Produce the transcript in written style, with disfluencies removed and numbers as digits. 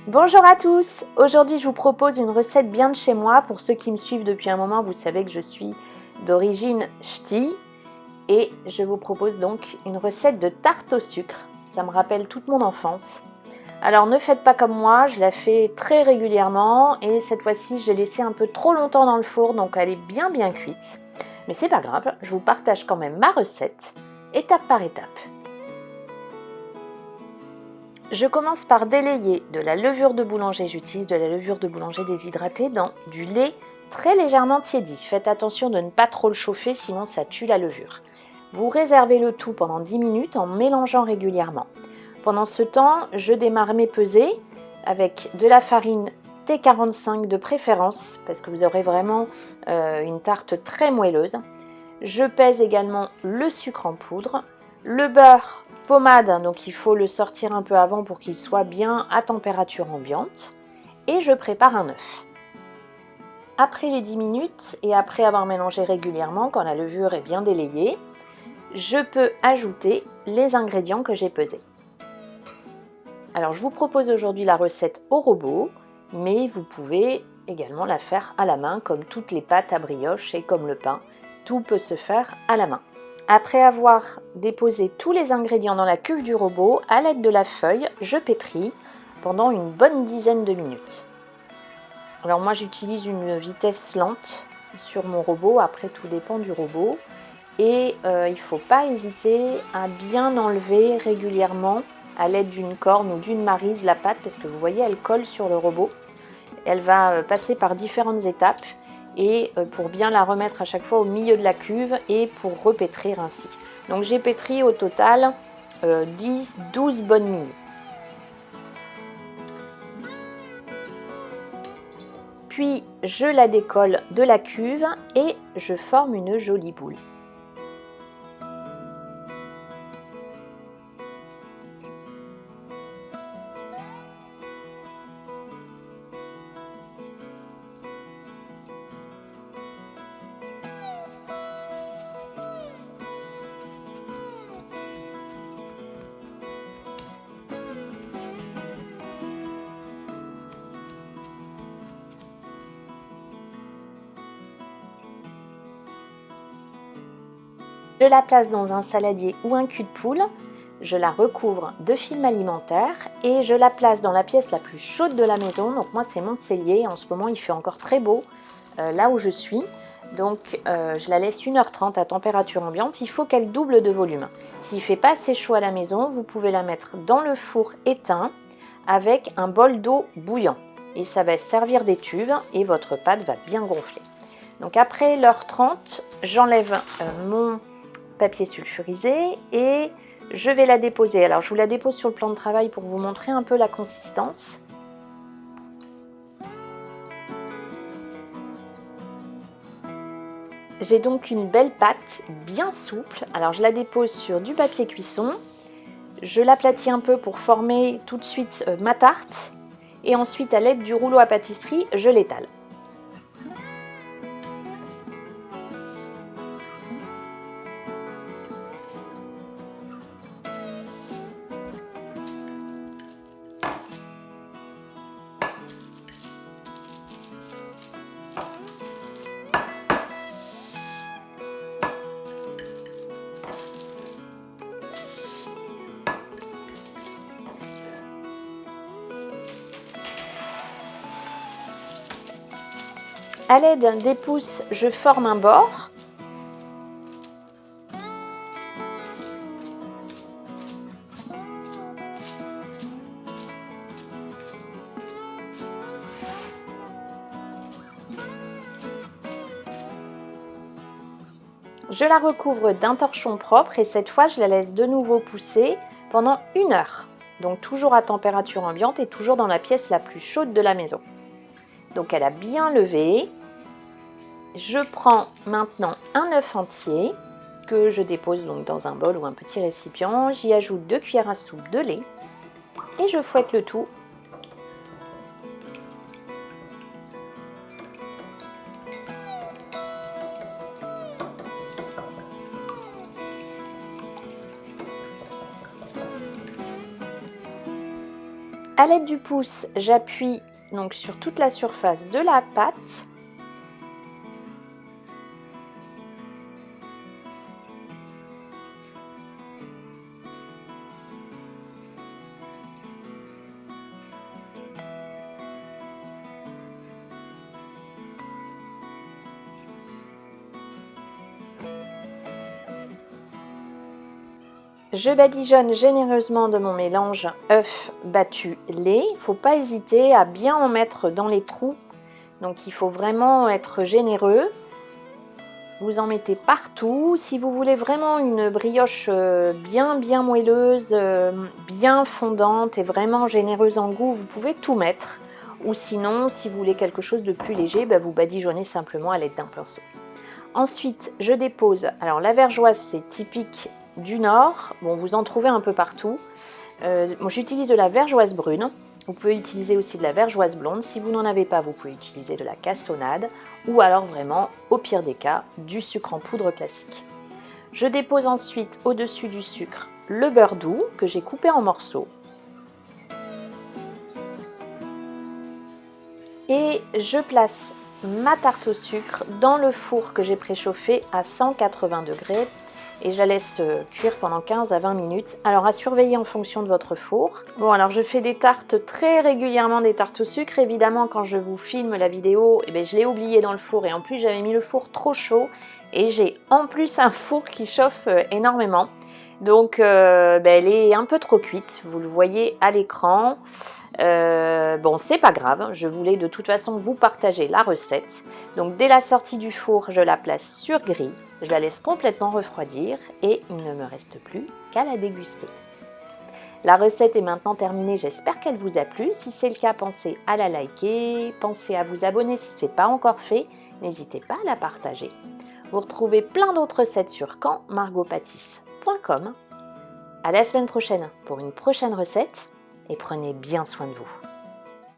Bonjour à tous, aujourd'hui je vous propose une recette bien de chez moi. Pour ceux qui me suivent depuis un moment, vous savez que je suis d'origine ch'ti et je vous propose donc une recette de tarte au sucre. Ça me rappelle toute mon enfance. Alors ne faites pas comme moi, je la fais très régulièrement et cette fois-ci je l'ai laissée un peu trop longtemps dans le four, donc elle est bien cuite. Mais c'est pas grave, je vous partage quand même ma recette, étape par étape. Je commence par délayer de la levure de boulanger. J'utilise de la levure de boulanger déshydratée dans du lait très légèrement tiédi. Faites attention de ne pas trop le chauffer, sinon ça tue la levure. Vous réservez le tout pendant 10 minutes en mélangeant régulièrement. Pendant ce temps, je démarre mes pesées avec de la farine T45 de préférence, parce que vous aurez vraiment une tarte très moelleuse. Je pèse également le sucre en poudre, le beurre pommade, donc il faut le sortir un peu avant pour qu'il soit bien à température ambiante, et je prépare un œuf. Après les 10 minutes et après avoir mélangé régulièrement, quand la levure est bien délayée, je peux ajouter les ingrédients que j'ai pesés. Alors je vous propose aujourd'hui la recette au robot, mais vous pouvez également la faire à la main, comme toutes les pâtes à brioche et comme le pain, tout peut se faire à la main. Après avoir déposé tous les ingrédients dans la cuve du robot, à l'aide de la feuille, je pétris pendant une bonne dizaine de minutes. Alors moi j'utilise une vitesse lente sur mon robot, après tout dépend du robot. Et il ne faut pas hésiter à bien enlever régulièrement à l'aide d'une corne ou d'une maryse la pâte, parce que vous voyez elle colle sur le robot. Elle va passer par différentes étapes et pour bien la remettre à chaque fois au milieu de la cuve et pour repétrir ainsi. Donc j'ai pétri au total 10-12 bonnes minutes. Puis je la décolle de la cuve et je forme une jolie boule. Je la place dans un saladier ou un cul de poule, je la recouvre de film alimentaire et je la place dans la pièce la plus chaude de la maison. Donc moi c'est mon cellier, en ce moment il fait encore très beau là où je suis. Donc je la laisse 1h30 à température ambiante, il faut qu'elle double de volume. S'il ne fait pas assez chaud à la maison, vous pouvez la mettre dans le four éteint avec un bol d'eau bouillant. Et ça va servir d'étuve et votre pâte va bien gonfler. Donc après l'heure 30, j'enlève mon papier sulfurisé et je vais la déposer. Alors je vous la dépose sur le plan de travail pour vous montrer un peu la consistance. J'ai donc une belle pâte bien souple. Alors je la dépose sur du papier cuisson. Je l'aplatis un peu pour former tout de suite ma tarte. Et ensuite à l'aide du rouleau à pâtisserie, je l'étale. À l'aide des pouces, je forme un bord. Je la recouvre d'un torchon propre et cette fois je la laisse de nouveau pousser pendant 1 heure. Donc toujours à température ambiante et toujours dans la pièce la plus chaude de la maison. Donc elle a bien levé. Je prends maintenant un œuf entier que je dépose donc dans un bol ou un petit récipient. J'y ajoute 2 cuillères à soupe de lait et je fouette le tout. À l'aide du pouce, j'appuie donc sur toute la surface de la pâte. Je badigeonne généreusement de mon mélange œuf battu lait. Il ne faut pas hésiter à bien en mettre dans les trous. Donc il faut vraiment être généreux. Vous en mettez partout. Si vous voulez vraiment une brioche bien moelleuse, bien fondante et vraiment généreuse en goût, vous pouvez tout mettre. Ou sinon, si vous voulez quelque chose de plus léger, vous badigeonnez simplement à l'aide d'un pinceau. Ensuite, je dépose. Alors la vergeoise, c'est typique du Nord. Bon, vous en trouvez un peu partout. J'utilise de la vergeoise brune. Vous pouvez utiliser aussi de la vergeoise blonde. Si vous n'en avez pas, vous pouvez utiliser de la cassonade ou alors vraiment, au pire des cas, du sucre en poudre classique. Je dépose ensuite au-dessus du sucre le beurre doux que j'ai coupé en morceaux. Et je place ma tarte au sucre dans le four que j'ai préchauffé à 180 degrés et je la laisse cuire pendant 15 à 20 minutes. Alors à surveiller en fonction de votre four. Bon, alors je fais des tartes très régulièrement, des tartes au sucre. Évidemment, quand je vous filme la vidéo, je l'ai oublié dans le four et en plus j'avais mis le four trop chaud et j'ai en plus un four qui chauffe énormément. Donc elle est un peu trop cuite, vous le voyez à l'écran. Bon, c'est pas grave, je voulais de toute façon vous partager la recette. Donc dès la sortie du four, je la place sur grille, je la laisse complètement refroidir et il ne me reste plus qu'à la déguster. La recette est maintenant terminée, j'espère qu'elle vous a plu. Si c'est le cas, pensez à la liker, pensez à vous abonner si ce n'est pas encore fait, n'hésitez pas à la partager. Vous retrouvez plein d'autres recettes sur canmargotpâtisse.com. À la semaine prochaine pour une prochaine recette et prenez bien soin de vous.